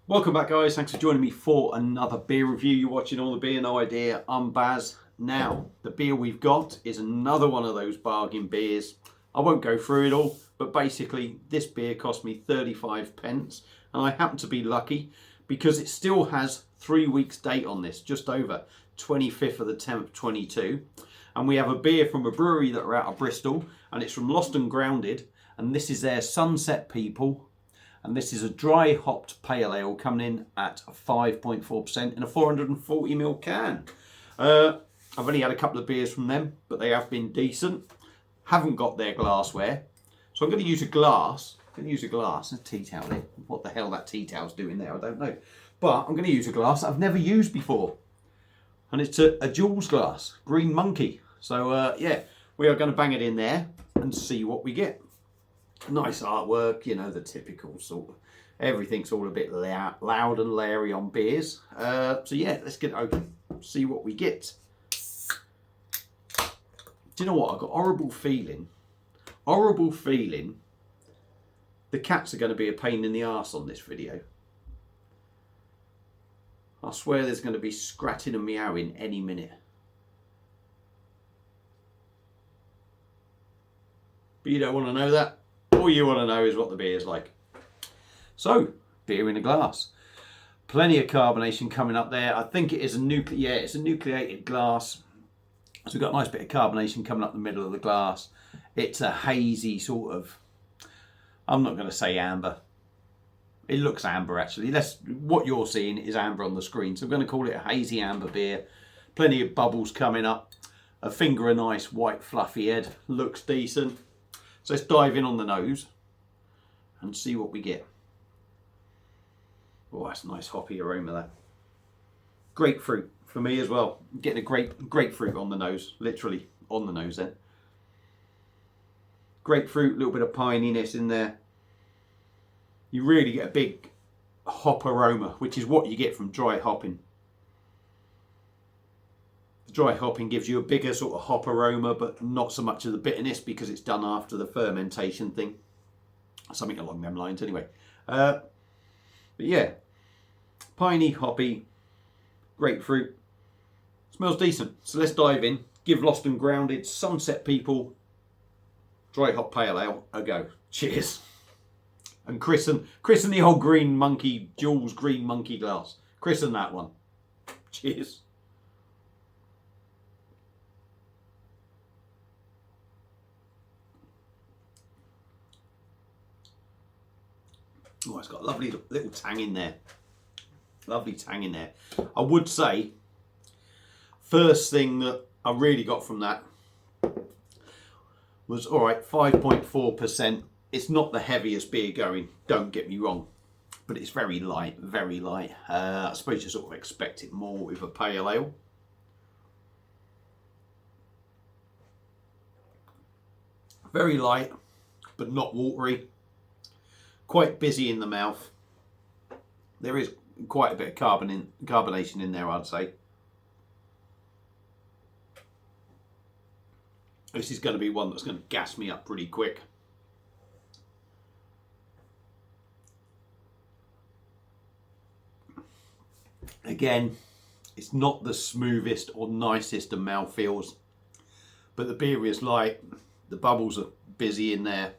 Welcome back, guys. Thanks for joining me for another beer review. You're watching All the Beer, No Idea. I'm Baz. Now, the beer we've got is another one of those bargain beers. I won't go through it all, but basically this beer cost me 35 pence, and I happen to be lucky because it still has 3 weeks date on this, just over 25th of the 10th, 22. And we have a beer from a brewery that are out of Bristol, and it's from Lost and Grounded, and this is their Sunset People. And this is a dry hopped pale ale coming in at 5.4% in a 440ml can. I've only had a couple of beers from them, but they have been decent. Haven't got their glassware, so I'm going to use a glass. A tea towel there. What the hell that tea towel's doing there, I don't know. But I'm going to use a glass that I've never used before, and it's a Jules glass, Green Monkey. So yeah, we are going to bang it in there and see what we get. Nice artwork, you know, the typical sort of, everything's all a bit loud and leery on beers. So yeah, let's get it open, see what we get. Do you know what, I've got horrible feeling the cats are going to be a pain in the arse on this video. I swear there's going to be scratching and meowing any minute. But you don't want to know that. All you want to know is what the beer is like. So, beer in a glass. Plenty of carbonation coming up there. I think it is it's a nucleated glass. So we've got a nice bit of carbonation coming up the middle of the glass. It's a hazy sort of, I'm not going to say amber. It looks amber actually. What you're seeing is amber on the screen. So I'm going to call it a hazy amber beer. Plenty of bubbles coming up. A finger of nice white fluffy head. Looks decent. So let's dive in on the nose and see what we get. Oh, that's a nice hoppy aroma there. Grapefruit for me as well. I'm getting a grapefruit on the nose, literally on the nose there. Grapefruit, a little bit of pininess in there. You really get a big hop aroma, which is what you get from dry hopping. Dry hopping gives you a bigger sort of hop aroma, but not so much of the bitterness because it's done after the fermentation thing. Something along them lines anyway. But yeah, piney, hoppy, grapefruit. Smells decent. So let's dive in. Give Lost and Grounded Sunset People Dry Hop Pale Ale a go. Cheers. And christen the old Green Monkey, Jules Green Monkey glass. Christen that one. Cheers. Oh, it's got a lovely little tang in there. Lovely tang in there. I would say, first thing that I really got from that was, all right, 5.4%. It's not the heaviest beer going, don't get me wrong. But it's very light, very light. I suppose you sort of expect it more with a pale ale. Very light, but not watery. Quite busy in the mouth. There is quite a bit of carbonation in there, I'd say. This is going to be one that's going to gas me up pretty quick. Again, it's not the smoothest or nicest of mouthfeels, but the beer is light. The bubbles are busy in there.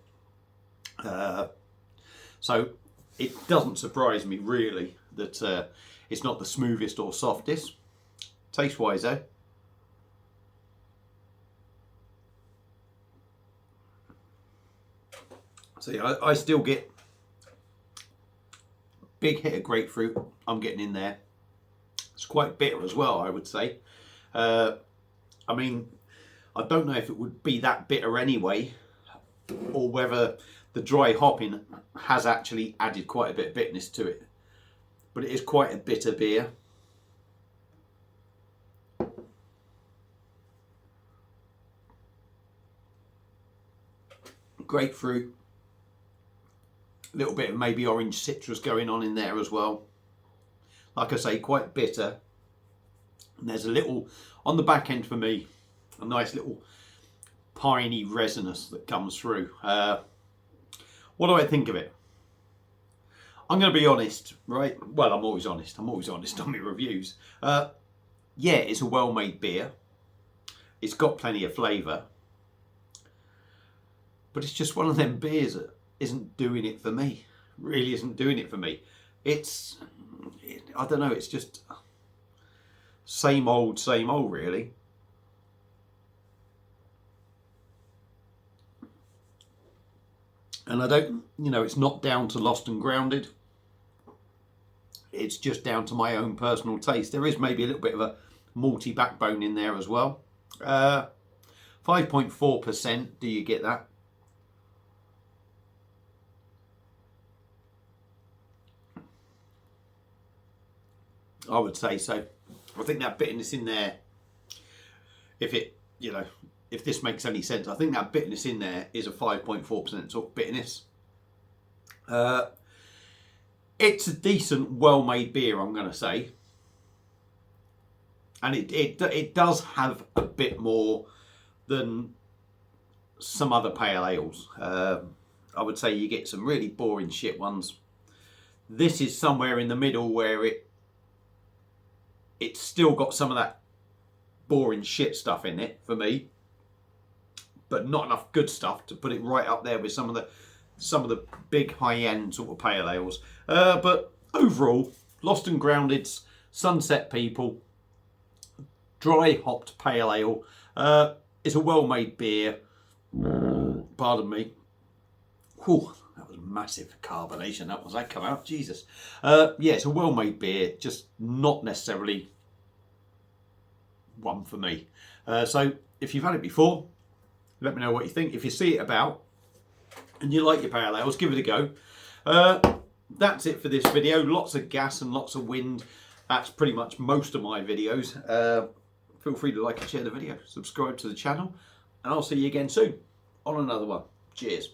So it doesn't surprise me really that it's not the smoothest or softest. Taste wise though. So yeah, I still get a big hit of grapefruit I'm getting in there. It's quite bitter as well, I would say. I mean, I don't know if it would be that bitter anyway, or whether the dry hopping has actually added quite a bit of bitterness to it. But it is quite a bitter beer. Grapefruit. A little bit of maybe orange citrus going on in there as well. Like I say, quite bitter. And there's a little, on the back end for me, a nice little piney resinous that comes through. What do I think of it? I'm going to be honest, right? Well, I'm always honest. I'm always honest on my reviews. Yeah, it's a well-made beer. It's got plenty of flavour. But it's just one of them beers that isn't doing it for me. Really isn't doing it for me. I don't know, it's just same old, really. And I don't, it's not down to Lost and Grounded. It's just down to my own personal taste. There is maybe a little bit of a malty backbone in there as well. 5.4%, do you get that? I would say so. I think that bitterness in there, if this makes any sense, I think that bitterness in there is a 5.4% sort of bitterness. It's a decent, well-made beer, I'm going to say. And it does have a bit more than some other pale ales. I would say you get some really boring shit ones. This is somewhere in the middle where it's still got some of that boring shit stuff in it for me, but not enough good stuff to put it right up there with some of the big high-end sort of pale ales. But overall, Lost and Grounded's Sunset People dry hopped pale ale is a well-made beer. Pardon me. Whew, that was massive carbonation. That come out. Jesus. Yeah, it's a well-made beer, just not necessarily one for me. So if you've had it before, let me know what you think. If you see it about and you like your pale ales, give it a go. That's it for this video. Lots of gas and lots of wind. That's pretty much most of my videos. Feel free to like and share the video. Subscribe to the channel. And I'll see you again soon on another one. Cheers.